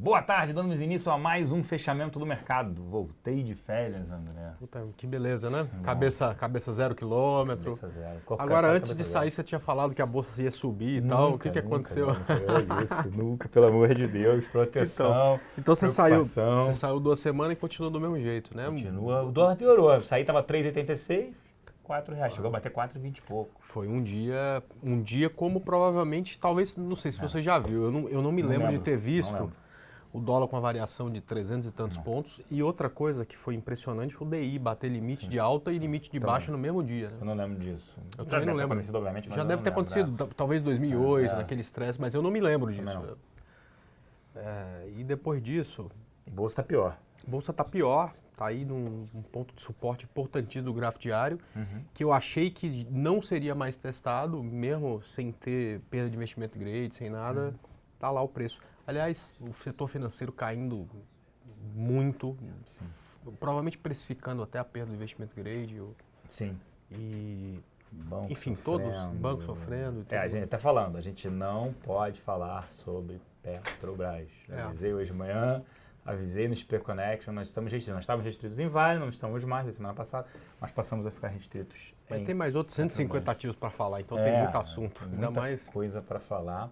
Boa tarde, damos início a mais um fechamento do mercado. Voltei de férias, André. Puta, que beleza, né? Cabeça 0 quilômetro. Cabeça zero. Corpo Agora, cansado, antes de cabeça sair, zero. você tinha falado que a bolsa ia subir e Nunca, tal. O que nunca, aconteceu? Não foi disso, nunca, pelo amor de Deus. Proteção, Então você saiu preocupação. 2 semanas e continuou do mesmo jeito, né? Continua. O dólar piorou. Eu saí, tava R$3,86, R$4. Chegou a bater 4,20 e pouco. Foi um dia como provavelmente, talvez, não sei se você já viu, eu não me lembro de ter visto o dólar com a variação de 300 e tantos pontos. E outra coisa que foi impressionante foi o DI bater limite de alta e limite de baixa no mesmo dia. Né? Eu não lembro disso. Eu também não lembro. Acontecido, obviamente, mas já eu deve não ter lembro, acontecido, talvez 2008, naquele estresse, mas eu não me lembro disso. E depois disso... A bolsa está pior. A bolsa está pior, está aí num ponto de suporte importantíssimo do gráfico diário, que eu achei que não seria mais testado, mesmo sem ter perda de investimento grade, sem nada, está lá o preço. Aliás, o setor financeiro caindo muito, provavelmente precificando até a perda do investimento grade. Sim. E, banco enfim, sofrendo. todos os bancos sofrendo. A gente está falando, a gente não pode falar sobre Petrobras. Avisei hoje de manhã, avisei no Super Connection, nós estamos restritos. Nós estávamos restritos em Vale, não estamos mais na semana passada, mas passamos a ficar restritos Mas tem mais outros 150 ativos para falar, então tem muito assunto. Tem ainda muita mais coisa para falar.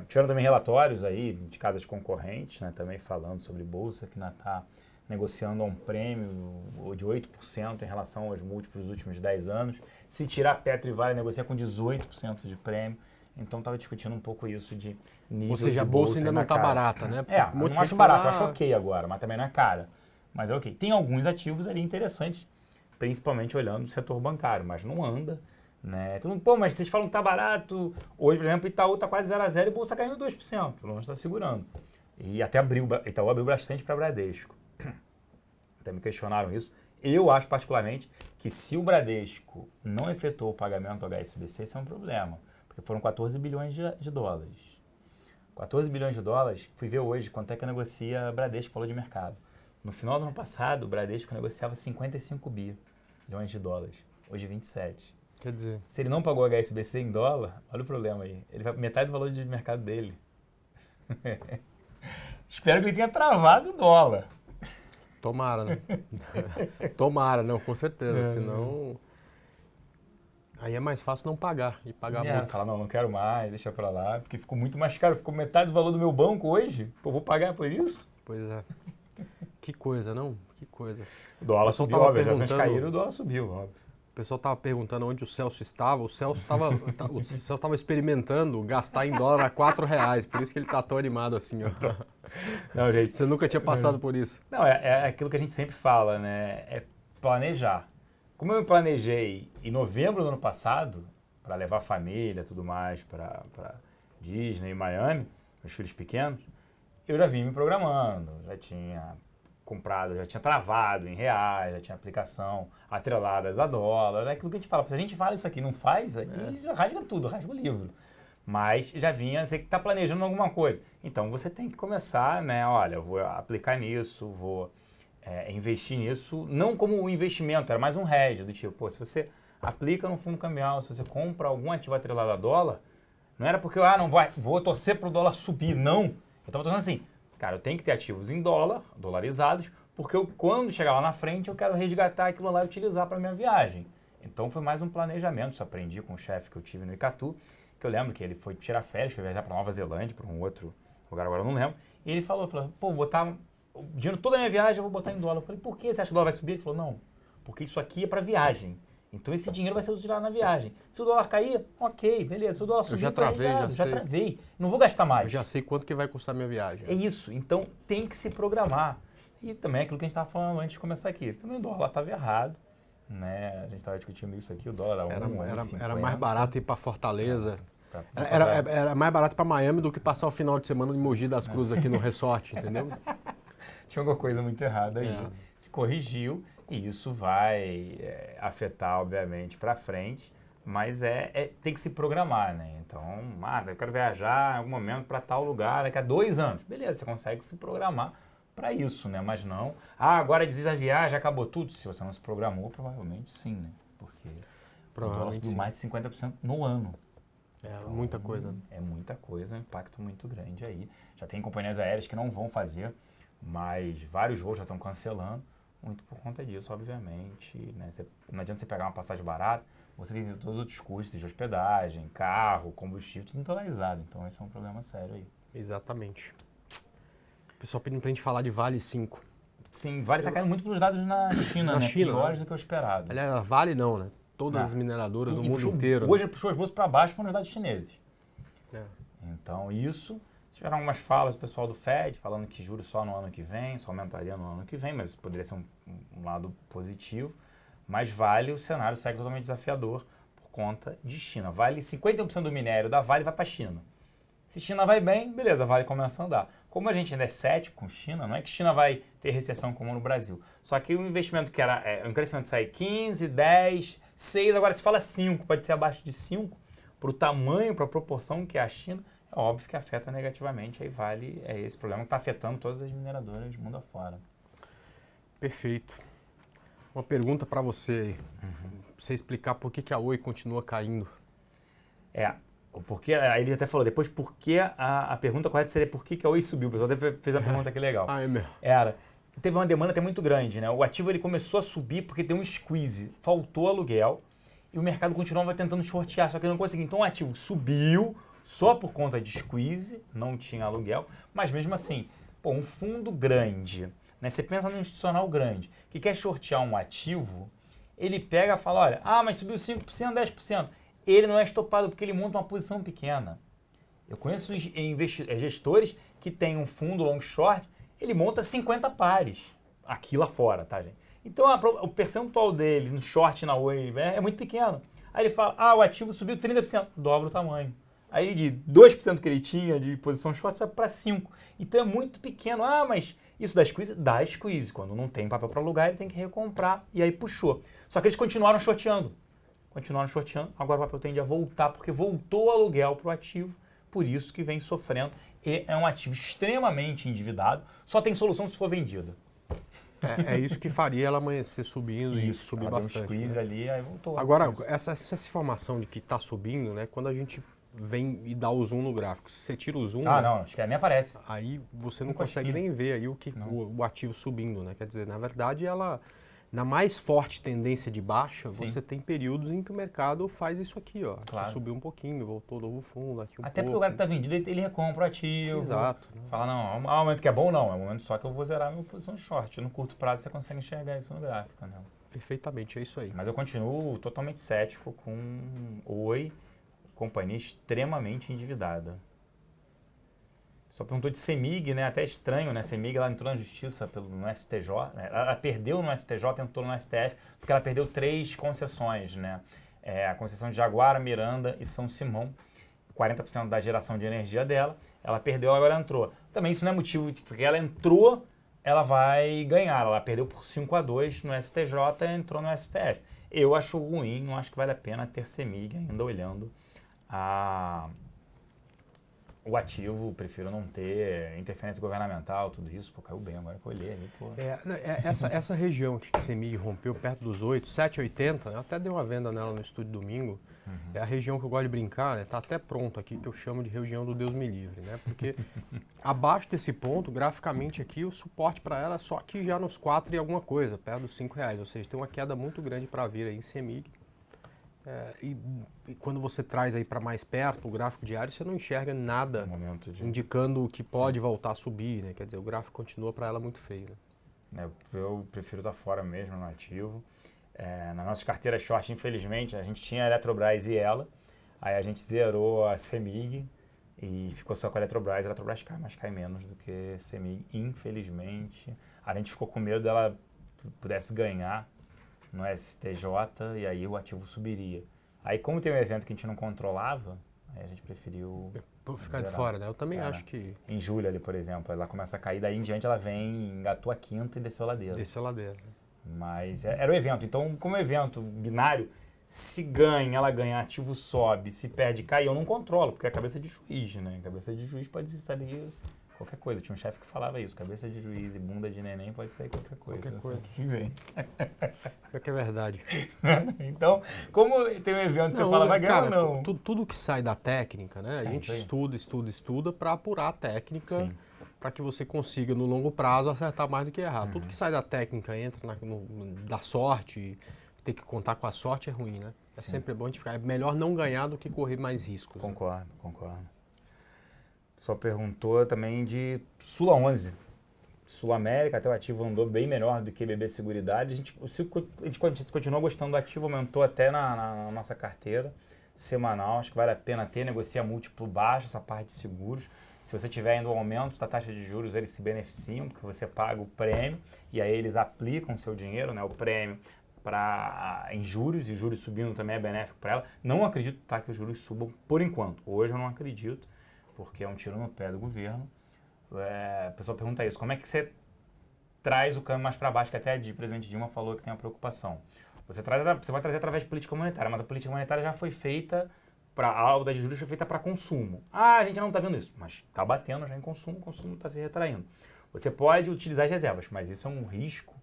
Tiveram também relatórios aí de casas concorrentes, né, também falando sobre bolsa, que está negociando a um prêmio de 8% em relação aos múltiplos dos últimos 10 anos. Se tirar Petro e Vale, negocia com 18% de prêmio. Então estava discutindo um pouco isso de nível. Ou seja, de a bolsa ainda não está barata, né? Não acho barato, eu acho ok agora, mas também não é cara. Mas é ok. Tem alguns ativos ali interessantes, principalmente olhando o setor bancário, mas não anda. Né? Mas vocês falam que está barato. Hoje, por exemplo, Itaú está quase 0 a 0 e a bolsa caindo 2%. Pelo menos está segurando. E até Itaú abriu bastante para Bradesco. Até me questionaram isso. Eu acho particularmente que se o Bradesco não efetuou o pagamento do HSBC, isso é um problema. Porque foram 14 bilhões de dólares. 14 bilhões de dólares, fui ver hoje quanto é que negocia Bradesco, falou de mercado. No final do ano passado, o Bradesco negociava 55 bilhões de dólares. Hoje 27. Quer dizer... Se ele não pagou HSBC em dólar, olha o problema aí. Ele vai metade do valor de mercado dele. Espero que ele tenha travado o dólar. Tomara, né? Tomara, não, com certeza. Senão... Aí é mais fácil não pagar e pagar muito. Falar, não quero mais, deixa pra lá, porque ficou muito mais caro. Ficou metade do valor do meu banco hoje. Pô, vou pagar por isso? Pois é. Que coisa, não? Que coisa. O dólar subiu, óbvio. As ações caíram, o dólar subiu, óbvio. O pessoal estava perguntando onde o Celso estava. O Celso estava experimentando gastar em dólar a R$4. Por isso que ele está tão animado assim. Ó. Não, gente. Você nunca tinha passado por isso? Não, é aquilo que a gente sempre fala, né? É planejar. Como eu me planejei em novembro do ano passado, para levar a família e tudo mais para Disney e Miami, meus filhos pequenos, eu já vim me programando, já tinha comprado, já tinha travado em reais, já tinha aplicação atreladas a dólar, é aquilo que a gente fala. Se a gente fala isso aqui não faz, aí já rasga tudo, rasga o livro. Mas já vinha, você que está planejando alguma coisa. Então você tem que começar, né? Olha, eu vou aplicar nisso, vou investir nisso, não como um investimento, era mais um hedge, do tipo, pô, se você aplica no fundo cambial, se você compra algum ativo atrelado a dólar, não era porque, vou torcer para o dólar subir, não. Eu estava torcendo assim, cara, eu tenho que ter ativos em dólar, dolarizados, porque quando chegar lá na frente, eu quero resgatar aquilo lá e utilizar para minha viagem. Então foi mais um planejamento, isso aprendi com o chefe que eu tive no Icatu, que eu lembro que ele foi tirar férias, foi viajar para Nova Zelândia, para um outro lugar, agora eu não lembro, e ele falou, pô, vou botar o dinheiro toda a minha viagem, eu vou botar em dólar. Eu falei, por que você acha que o dólar vai subir? Ele falou, não, porque isso aqui é para viagem. Então esse dinheiro vai ser utilizado na viagem. Se o dólar cair, ok, beleza. Se o dólar subir, já travei. Não vou gastar mais. Eu já sei quanto que vai custar minha viagem. É isso. Então tem que se programar. E também é aquilo que a gente estava falando antes de começar aqui. Também o dólar estava errado. Né? A gente estava discutindo isso aqui, o dólar era mais barato ir para Fortaleza. Era mais barato para Miami do que passar o final de semana em Mogi das Cruzes aqui no resort, entendeu? Tinha alguma coisa muito errada aí. Se corrigiu e isso vai afetar, obviamente, para frente, mas tem que se programar, né? Então, eu quero viajar em algum momento para tal lugar daqui a 2 anos. Beleza, você consegue se programar para isso, né? Mas não, agora desiste a viagem, acabou tudo. Se você não se programou, provavelmente sim, né? Porque o dólar subiu mais de 50% no ano. É muita coisa. É muita coisa, um impacto muito grande aí. Já tem companhias aéreas que não vão fazer, mas vários voos já estão cancelando, muito por conta disso, obviamente. Né? Não adianta você pegar uma passagem barata, você tem todos os outros custos de hospedagem, carro, combustível, tudo internalizado. Então esse é um problema sério aí. Exatamente. O pessoal pedindo pra gente falar de Vale 5. Sim, Vale está caindo muito pelos dados na China, Na né? China, Piores né? do que o esperado. Aliás, Vale não, né? Todas Não. as mineradoras do E mundo inteiro. Hoje puxou as bolsas para baixo foram os dados chineses. É. Então isso, tiveram algumas falas do pessoal do Fed falando que juros só no ano que vem, só aumentaria no ano que vem, mas isso poderia ser um lado positivo. Mas Vale, o cenário segue totalmente desafiador por conta de China. Vale 51% do minério da Vale vai para a China. Se China vai bem, beleza, Vale começa a andar. Como a gente ainda é cético com China, não é que China vai ter recessão como no Brasil. Só que o investimento que era, o crescimento sai 15, 10, 6, agora se fala 5, pode ser abaixo de 5, para o tamanho, para a proporção que é a China, é óbvio que afeta negativamente. Aí Vale é esse problema que está afetando todas as mineradoras do mundo afora. Perfeito. Uma pergunta para você aí. Pra você explicar por que a Oi continua caindo. Porque aí ele até falou depois, porque a pergunta correta seria por que a Oi subiu. O pessoal até fez uma pergunta aqui legal. Ah, é mesmo? Teve uma demanda até muito grande, né? O ativo ele começou a subir porque deu um squeeze, faltou aluguel e o mercado continuava tentando shortear, só que não conseguia. Então o ativo subiu só por conta de squeeze, não tinha aluguel, mas mesmo assim, um fundo grande, né? Você pensa num institucional grande que quer shortear um ativo, ele pega e fala, olha, mas subiu 5%, 10%. Ele não é estopado porque ele monta uma posição pequena. Eu conheço gestores que têm um fundo long short, ele monta 50 pares aqui lá fora, tá, gente? Então o percentual dele no short na Oi é muito pequeno. Aí ele fala, o ativo subiu 30%, dobra o tamanho. Aí de 2% que ele tinha de posição short, sobe para 5%. Então é muito pequeno. Mas isso dá squeeze? Dá squeeze. Quando não tem papel para alugar, ele tem que recomprar. E aí puxou. Só que eles continuaram shorteando. Agora o papel tende a voltar, porque voltou o aluguel para o ativo, por isso que vem sofrendo. E é um ativo extremamente endividado, só tem solução se for vendido. É isso que faria ela amanhecer subindo e subir bastante. Um squeeze, né? Ali, aí voltou. Agora, essa informação de que está subindo, né? Quando a gente vem e dá o zoom no gráfico, se você tira o zoom... Não, acho que nem aparece. Aí você não consegue nem ver aí o ativo subindo, né? Quer dizer, na verdade, ela... Na mais forte tendência de baixa, você tem períodos em que o mercado faz isso aqui, ó. Claro. Subiu um pouquinho, voltou novo fundo, aqui um Até pouco. porque o cara que está vendido, ele recompra o ativo. Exato. Fala, não, é um momento que é bom, não. É um momento só que eu vou zerar a minha posição short. No curto prazo você consegue enxergar isso no gráfico, né? Perfeitamente, é isso aí. Mas eu continuo totalmente cético com Oi, companhia extremamente endividada. Só perguntou de CEMIG, né? Até estranho, né? CEMIG, ela entrou na justiça no STJ, né? Ela perdeu no STJ, entrou no STF, porque ela perdeu 3 concessões, né? A concessão de Jaguara, Miranda e São Simão, 40% da geração de energia dela, ela perdeu, agora entrou. Também isso não é motivo, porque ela entrou, ela vai ganhar. Ela perdeu por 5-2 no STJ e entrou no STF. Eu acho ruim, não acho que vale a pena ter CEMIG ainda olhando o ativo, prefiro não ter interferência governamental, tudo isso. Caiu bem agora que eu olhei ali, Essa região aqui que CEMIG rompeu perto dos 7,80, eu até dei uma venda nela no estúdio domingo. É a região que eu gosto de brincar, né? Tá até pronto aqui, que eu chamo de região do Deus me livre, né? Porque abaixo desse ponto, graficamente aqui, o suporte para ela é só aqui já nos 4 e alguma coisa, perto dos R$5. Ou seja, tem uma queda muito grande para vir aí em CEMIG. E quando você traz aí para mais perto o gráfico diário, você não enxerga nada indicando que pode voltar a subir, né? Quer dizer, o gráfico continua para ela muito feio, né? Eu prefiro estar fora mesmo no ativo. Na nossa carteira short, infelizmente, a gente tinha a Eletrobras e ela, aí a gente zerou a CEMIG e ficou só com a Eletrobras. A Eletrobras cai, mas cai menos do que CEMIG, infelizmente. A gente ficou com medo dela pudesse ganhar no STJ e aí o ativo subiria. Aí como tem um evento que a gente não controlava, aí a gente preferiu ficar de fora, né? Eu também acho que... Em julho ali, por exemplo, ela começa a cair, daí em diante ela engatou a quinta e desceu a ladeira. Desceu a ladeira. Mas era o evento. Então, como evento binário, se ganha, ela ganha, ativo sobe, se perde, cai, eu não controlo, porque é a cabeça de juiz, né? A cabeça de juiz pode saber Qualquer coisa. Tinha um chefe que falava isso. Cabeça de juiz e bunda de neném pode sair qualquer coisa. Qualquer coisa. Que vem. É que é verdade. Então, como tem um evento que você fala, vai ganhar ou não? Tudo que sai da técnica, né? A gente estuda para apurar a técnica, para que você consiga, no longo prazo, acertar mais do que errar. Tudo que sai da técnica entra da sorte, ter que contar com a sorte é ruim, né? É sempre bom a gente ficar. É melhor não ganhar do que correr mais riscos. Concordo. Só perguntou também de Sula 11. Sul América, até o ativo andou bem melhor do que BB Seguridade. A gente continua gostando do ativo, aumentou até na nossa carteira semanal. Acho que vale a pena ter, negocia múltiplo baixo, essa parte de seguros. Se você tiver ainda o aumento da taxa de juros, eles se beneficiam, porque você paga o prêmio e aí eles aplicam o seu dinheiro, né, o prêmio, em juros, e juros subindo também é benéfico para ela. Não acredito que os juros subam por enquanto. Hoje eu não acredito, porque é um tiro no pé do governo. A pessoa pergunta isso, como é que você traz o câmbio mais para baixo, que até o presidente Dilma falou que tem uma preocupação. Você vai trazer através de política monetária, mas a política monetária já foi feita, a alta de juros foi feita para consumo. A gente não está vendo isso, mas está batendo já em consumo, o consumo está se retraindo. Você pode utilizar as reservas, mas isso é um risco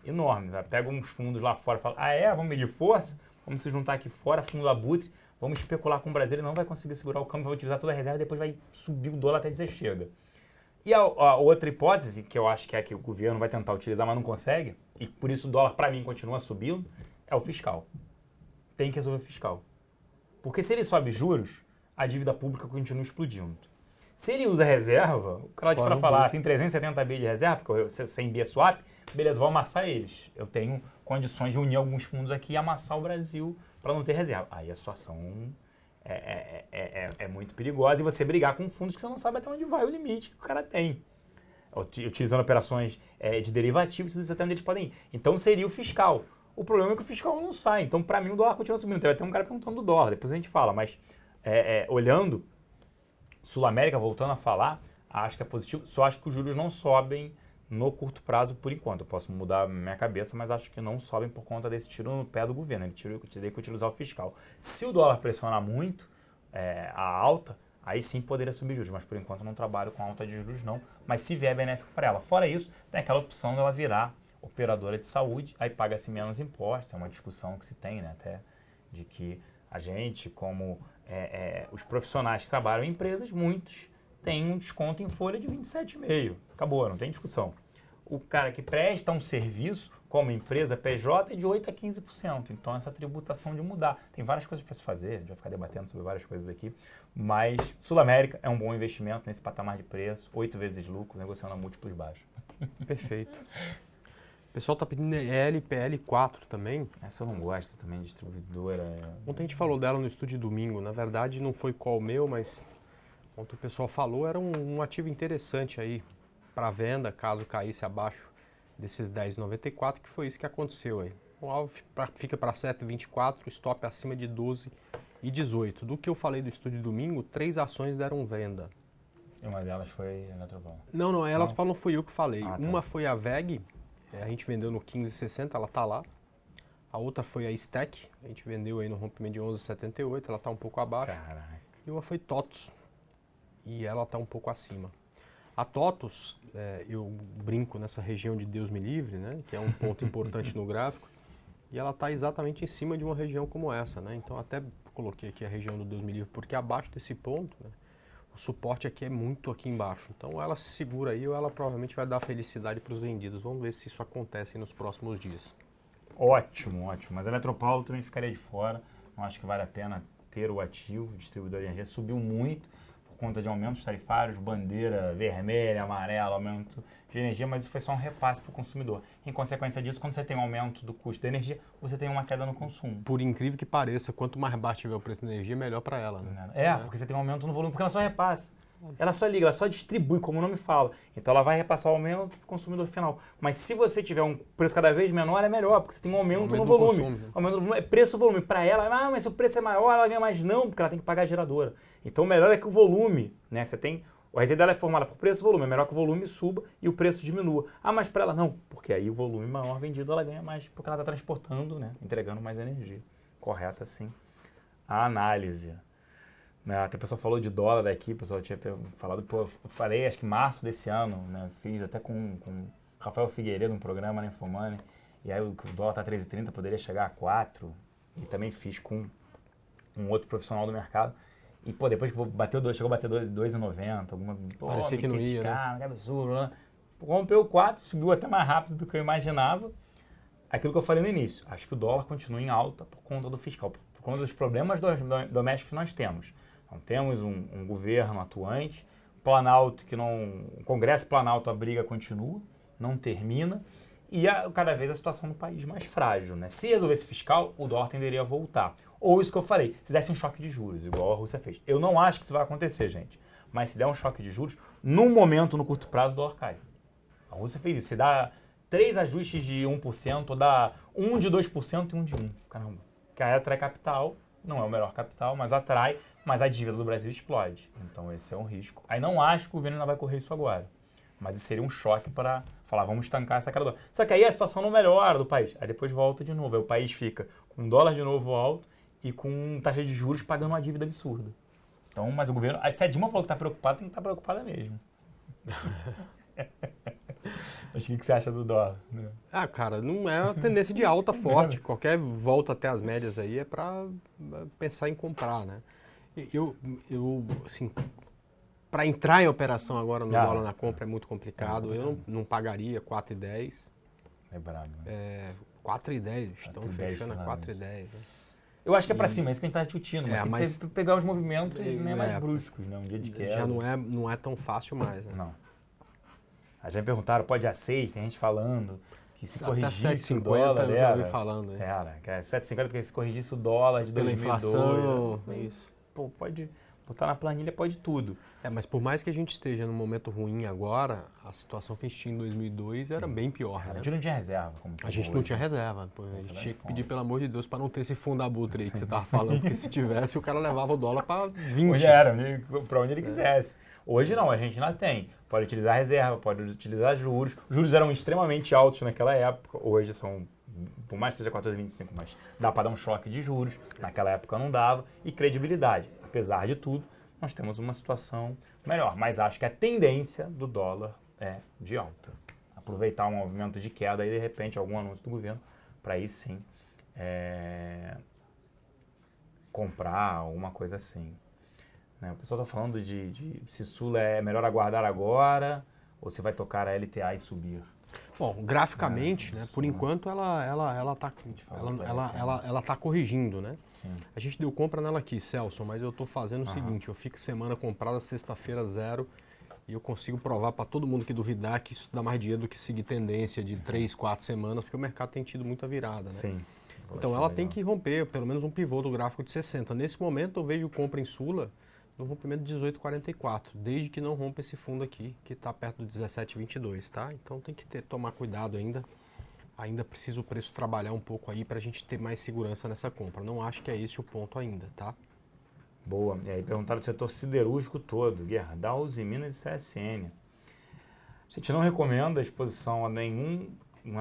enorme. Sabe? Pega uns fundos lá fora e fala, vamos medir força, vamos se juntar aqui fora, fundo abutre, vamos especular com o Brasil, ele não vai conseguir segurar o câmbio, vai utilizar toda a reserva e depois vai subir o dólar até dizer chega. E a outra hipótese, que eu acho que é a que o governo vai tentar utilizar, mas não consegue, e por isso o dólar, para mim, continua subindo, é o fiscal. Tem que resolver o fiscal. Porque se ele sobe juros, a dívida pública continua explodindo. Se ele usa reserva, o cara de fora falar, tem 370 bi de reserva, porque 100 bi é swap, beleza, vou amassar eles. Eu tenho condições de unir alguns fundos aqui e amassar o Brasil para não ter reserva. Aí a situação é muito perigosa e você brigar com fundos que você não sabe até onde vai o limite que o cara tem. Utilizando operações de derivativos, tudo isso até onde eles podem ir. Então seria o fiscal. O problema é que o fiscal não sai. Então, para mim, o dólar continua subindo. Tem até um cara perguntando do dólar, depois a gente fala. Mas, olhando Sul América, voltando a falar, acho que é positivo. Só acho que os juros não sobem no curto prazo por enquanto. Eu posso mudar minha cabeça, mas acho que não sobem por conta desse tiro no pé do governo. Ele teria que utilizar o fiscal. Se o dólar pressionar muito a alta, aí sim poderia subir juros. Mas, por enquanto, eu não trabalho com alta de juros, não. Mas se vier benéfico para ela. Fora isso, tem aquela opção dela virar operadora de saúde, aí paga-se menos impostos, é uma discussão que se tem, né, até de que a gente, como os profissionais que trabalham em empresas, muitos têm um desconto em folha de 27,5%. Acabou, não tem discussão. O cara que presta um serviço, como empresa PJ, é de 8% a 15%. Então, essa tributação de mudar. Tem várias coisas para se fazer, a gente vai ficar debatendo sobre várias coisas aqui, mas Sul América é um bom investimento nesse patamar de preço, 8 vezes lucro, negociando a múltiplos baixos. Perfeito. O pessoal está pedindo LPL4 também. Essa eu não gosto também, distribuidora. Ontem a gente falou dela no estúdio de domingo. Na verdade, não foi qual o meu, mas ontem o pessoal falou, era um ativo interessante aí para venda, caso caísse abaixo desses 10,94, que foi isso que aconteceu aí. O alvo fica para 7,24, stop acima de 12,18. Do que eu falei do estúdio de domingo, 3 ações deram venda. E uma delas foi a Eletropaulo. Não, a Eletropaulo não foi eu que falei. Tá. Uma foi a VEG, a gente vendeu no 15,60, ela tá lá. A outra foi a Stack, a gente vendeu aí no rompimento de 11,78, ela tá um pouco abaixo. Caraca. E uma foi TOTUS, e ela tá um pouco acima. A TOTUS, eu brinco nessa região de Deus me livre, né, que é um ponto importante no gráfico, e ela tá exatamente em cima de uma região como essa, né, então até coloquei aqui a região do Deus me livre, porque abaixo desse ponto, né, o suporte aqui é muito aqui embaixo. Então ela se segura aí ou ela provavelmente vai dar felicidade para os vendidos. Vamos ver se isso acontece nos próximos dias. Ótimo. Mas a Eletropaulo também ficaria de fora. Não acho que vale a pena ter o ativo. O distribuidor de energia subiu muito por conta de aumentos tarifários, bandeira vermelha, amarela, aumento de energia, mas isso foi só um repasse para o consumidor. Em consequência disso, quando você tem um aumento do custo da energia, você tem uma queda no consumo. Por incrível que pareça, quanto mais baixo tiver o preço da energia, melhor para ela, né? Porque você tem um aumento no volume, porque ela só repassa. Ela só liga, ela só distribui, como o nome fala. Então ela vai repassar o aumento para o consumidor final. Mas se você tiver um preço cada vez menor, é melhor, porque você tem um aumento no volume. Aumento no volume é preço-volume. Para ela, mas se o preço é maior, ela ganha mais. Não, porque ela tem que pagar a geradora. Então o melhor é que o volume, né? Você tem... A receita dela é formada por preço e volume. É melhor que o volume suba e o preço diminua. Mas para ela não, porque aí o volume maior vendido ela ganha mais, porque ela está transportando, né? Entregando mais energia. Correta, sim. A análise. né? Até a pessoa falou de dólar aqui, o pessoal tinha falado, pô, eu falei acho que março desse ano, né? Fiz até com Rafael Figueiredo um programa na Infomoney, e aí o dólar tá 3,30, poderia chegar a 4, e também fiz com um outro profissional do mercado. E, pô, depois que chegou a bater 2,90, alguma... Pô, parecia que não ia, né? Que absurdo, né? Rompeu 4, subiu até mais rápido do que eu imaginava. Aquilo que eu falei no início, acho que o dólar continua em alta por conta do fiscal, por conta dos problemas domésticos que nós temos. Então, temos um governo atuante, Planalto que não... O Congresso Planalto, a briga continua, não termina, e cada vez a situação no país mais frágil, né? Se resolvesse fiscal, o dólar tenderia a voltar. Ou isso que eu falei, se desse um choque de juros, igual a Rússia fez. Eu não acho que isso vai acontecer, gente. Mas se der um choque de juros, num momento, no curto prazo, o dólar cai. A Rússia fez isso. Se dá 3 ajustes de 1%, ou dá um de 2% e um de 1%. Caramba. Que aí atrai capital, não é o melhor capital, mas atrai, mas a dívida do Brasil explode. Então esse é um risco. Aí não acho que o governo ainda vai correr isso agora. Mas seria um choque para falar, vamos estancar essa cara do dólar. Só que aí a situação não melhora do país. Aí depois volta de novo. Aí o país fica com dólar de novo alto e com taxa de juros pagando uma dívida absurda. Então, mas o governo... Se a Dilma falou que está preocupada, tem que estar preocupada mesmo. Mas o que você acha do dólar? Ah, cara, não é uma tendência de alta forte. Qualquer volta até as médias aí é para pensar em comprar, né? Eu assim, para entrar em operação agora no dólar na compra é muito complicado. Eu não pagaria 4,10. É brabo, né? 4,10, estão fechando a 4,10. Né? Eu acho que é pra cima, é isso que a gente tá discutindo, mas tem que pegar os movimentos mais bruscos, né? Um dia de queda. Já não é tão fácil mais, né? Não. Aí já me perguntaram, pode ir a 6, tem gente falando que se corrigisse o dólar, eu já ouvi falando. Que é 7,50 porque se corrigisse o dólar de 2002. Inflação, isso. Pô, pode botar na planilha, pode tudo. Mas por mais que a gente esteja num momento ruim agora, a situação que a gente tinha em 2002 era bem pior, né? A gente não tinha reserva. A gente não tinha reserva. A gente tinha que pedir, pelo amor de Deus, para não ter esse fundo abutre aí que você estava falando, porque se tivesse, o cara levava o dólar para 20. Hoje era, para onde ele quisesse. Hoje não, a gente ainda tem. Pode utilizar reserva, pode utilizar juros. Os juros eram extremamente altos naquela época, hoje são, por mais que seja 14,25, mas dá para dar um choque de juros. Naquela época não dava. E credibilidade. Apesar de tudo, nós temos uma situação melhor. Mas acho que a tendência do dólar é de alta. Aproveitar um movimento de queda e, de repente, algum anúncio do governo, para aí sim comprar, alguma coisa assim. Né? O pessoal está falando de se Sula é melhor aguardar agora ou se vai tocar a LTA e subir. Bom, graficamente, né, por enquanto ela tá corrigindo, né? Sim. A gente deu compra nela aqui, Celso, mas eu estou fazendo o seguinte, eu fico semana comprada, sexta-feira 0, e eu consigo provar para todo mundo que duvidar que isso dá mais dinheiro do que seguir tendência de 3, 4 semanas, porque o mercado tem tido muita virada, né? Sim. Então ela tem que romper pelo menos um pivô do gráfico de 60. Nesse momento eu vejo compra em Sula no rompimento de 18,44, desde que não rompa esse fundo aqui, que está perto do 17,22, tá? Então tem que tomar cuidado ainda. Ainda precisa o preço trabalhar um pouco aí para a gente ter mais segurança nessa compra. Não acho que é esse o ponto ainda, tá? Boa. E aí perguntaram do setor siderúrgico todo, Gerdau, Uzi Minas e CSN. A gente não recomenda exposição a nenhum,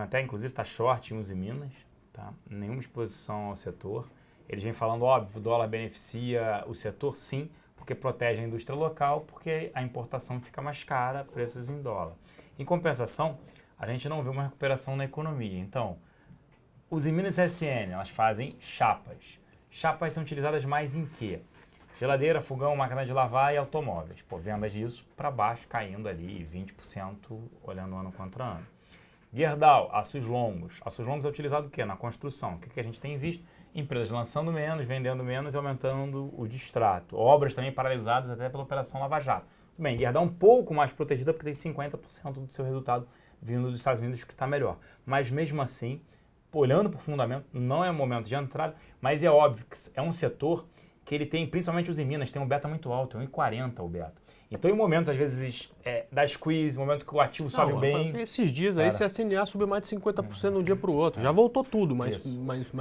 até inclusive está short em Uzi Minas, tá? Nenhuma exposição ao setor. Eles vêm falando, óbvio, o dólar beneficia o setor, sim, porque protege a indústria local, porque a importação fica mais cara, preços em dólar. Em compensação, a gente não vê uma recuperação na economia. Então, Uzi Minas e CSN, elas fazem chapas. Chapas são utilizadas mais em quê? Geladeira, fogão, máquina de lavar e automóveis. Pô, vendas disso para baixo, caindo ali 20% olhando ano contra ano. Gerdau, aços longos. Aços longos é utilizado o quê? Na construção. O que a gente tem visto? Empresas lançando menos, vendendo menos e aumentando o distrato. Obras também paralisadas até pela Operação Lava Jato. Tudo bem, Gerdau é um pouco mais protegida porque tem 50% do seu resultado vindo dos Estados Unidos, que está melhor. Mas mesmo assim, olhando para o fundamento, não é momento de entrada, mas é óbvio que é um setor que ele tem, principalmente os em Minas, tem um beta muito alto, é 1,40 o beta. Então, em momentos, às vezes, da squeeze, momento que o ativo sobe bem... Esses dias aí, se a CNA subiu mais de 50% de um dia para o outro. Já voltou tudo, mas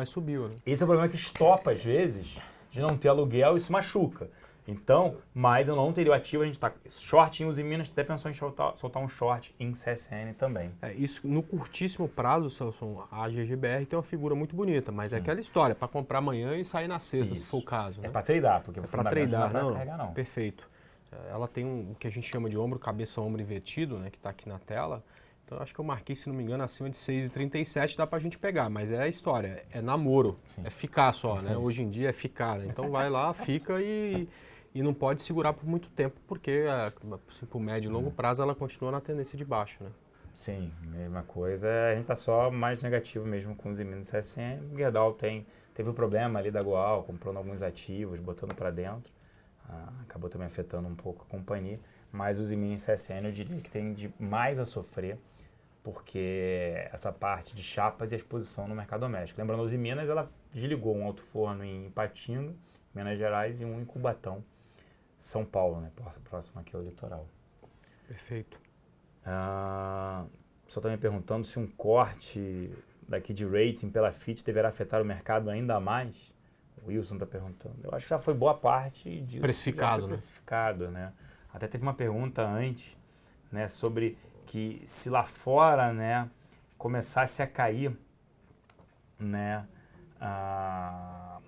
subiu. Né? Esse é o problema que estopa, às vezes, de não ter aluguel, isso machuca. Então, mas eu não teria o ativo, a gente está short em Uzi Minas, até pensou em soltar um short em CSN também. Isso no curtíssimo prazo, Celso, a GGBR tem uma figura muito bonita, mas é aquela história, para comprar amanhã e sair na sexta, se for o caso. Né? É para tradar, porque para tradar, não dá pra carregar, não. Perfeito. Ela tem o que a gente chama de ombro, cabeça, ombro invertido, né, que está aqui na tela. Então, acho que eu marquei, se não me engano, acima de 6,37 dá pra gente pegar, mas é a história, é namoro, é ficar só, né? Hoje em dia é ficar, né? Então vai lá, fica e não pode segurar por muito tempo, porque por médio e longo prazo ela continua na tendência de baixo, né? Sim, mesma coisa, a gente tá só mais negativo mesmo com os Minas CSN. O Gerdau teve um problema ali da Goal, comprando alguns ativos, botando para dentro, acabou também afetando um pouco a companhia, mas os Minas CSN eu diria que tem de mais a sofrer, porque essa parte de chapas e a exposição no mercado doméstico. Lembrando, a Minas, ela desligou um alto forno em Ipatinga, Minas Gerais, e um em Cubatão, São Paulo, né? Próximo aqui ao litoral. Perfeito. Só está me perguntando se um corte daqui de rating pela FIT deverá afetar o mercado ainda mais. O Wilson está perguntando. Eu acho que já foi boa parte disso. Precificado, né? Precificado, né? Até teve uma pergunta antes, né, sobre que se lá fora, né, começasse a cair, né,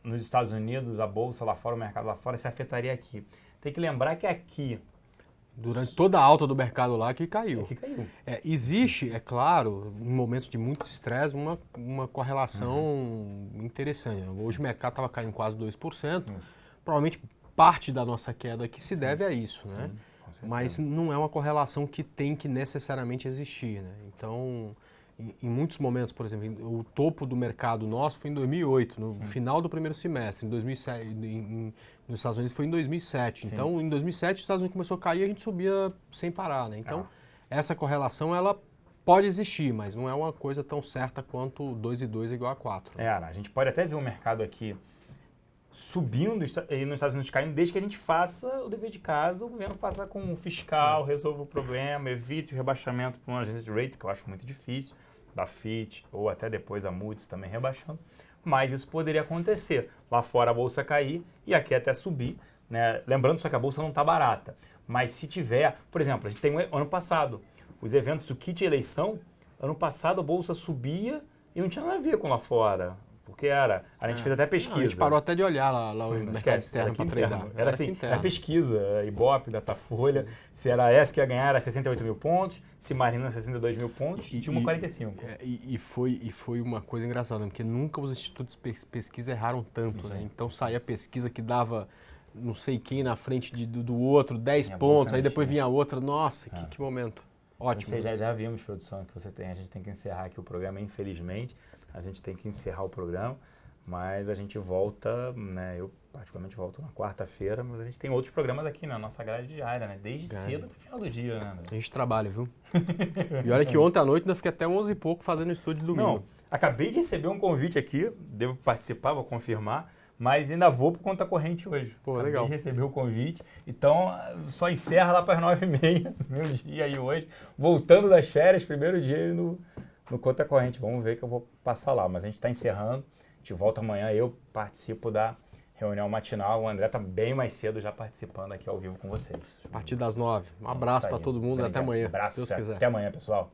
nos Estados Unidos, a bolsa lá fora, o mercado lá fora, se afetaria aqui. Tem que lembrar que aqui... Durante toda a alta do mercado lá que caiu. Aqui caiu. Existe, é claro, em momentos de muito estresse, uma correlação interessante. Hoje o mercado estava caindo quase 2%. Provavelmente parte da nossa queda aqui se deve a isso, né? Mas não é uma correlação que tem que necessariamente existir, né? Então, em muitos momentos, por exemplo, o topo do mercado nosso foi em 2008, no final do primeiro semestre. Em 2007, nos Estados Unidos foi em 2007. Sim. Então, em 2007, os Estados Unidos começou a cair e a gente subia sem parar, né? Então, essa correlação, ela pode existir, mas não é uma coisa tão certa quanto 2 e 2 é igual a 4. A gente pode até ver o mercado aqui subindo e nos Estados Unidos caindo, desde que a gente faça o dever de casa, o governo faça com o fiscal, resolva o problema, evite o rebaixamento para uma agência de rating, que eu acho muito difícil, da FIT, ou até depois a Moody's também rebaixando, mas isso poderia acontecer. Lá fora a bolsa cair e aqui até subir, né? Lembrando só que a bolsa não está barata, mas se tiver, por exemplo, a gente tem ano passado, os eventos, o kit eleição, ano passado a bolsa subia e não tinha nada a ver com lá fora. Porque a gente fez até pesquisa. A gente parou até de olhar lá o mercado externo para treinar. Era assim, era pesquisa, Ibope, Datafolha, se era essa que ia ganhar, era 68 mil pontos, se Marina 62 mil pontos, tinha uma 45. E foi uma coisa engraçada, porque nunca os institutos de pesquisa erraram tanto, né? Então saía pesquisa que dava não sei quem na frente do outro, 10 pontos, aí depois vinha outra, nossa, que momento. Ótimo. Vocês já vimos, produção, que você tem, a gente tem que encerrar aqui o programa, infelizmente. A gente tem que encerrar o programa, mas a gente volta, né? Eu particularmente volto na quarta-feira, mas a gente tem outros programas aqui na nossa grade diária, né? Desde cedo até o final do dia, né? A gente trabalha, viu? E olha que ontem à noite ainda fiquei até 11 e pouco fazendo estúdio de domingo. Não, acabei de receber um convite aqui, devo participar, vou confirmar, mas ainda vou por conta corrente hoje. Pô, acabei legal. de receber o convite, então só encerra lá para as 9h30, meu dia aí hoje, voltando das férias, primeiro dia no Conta Corrente. Vamos ver que eu vou passar lá, mas a gente está encerrando, a gente volta amanhã, eu participo da reunião matinal, o André está bem mais cedo já participando aqui ao vivo com vocês. A partir das 9. Um abraço para todo mundo, até amanhã. Abraço, se Deus quiser. Até amanhã, pessoal.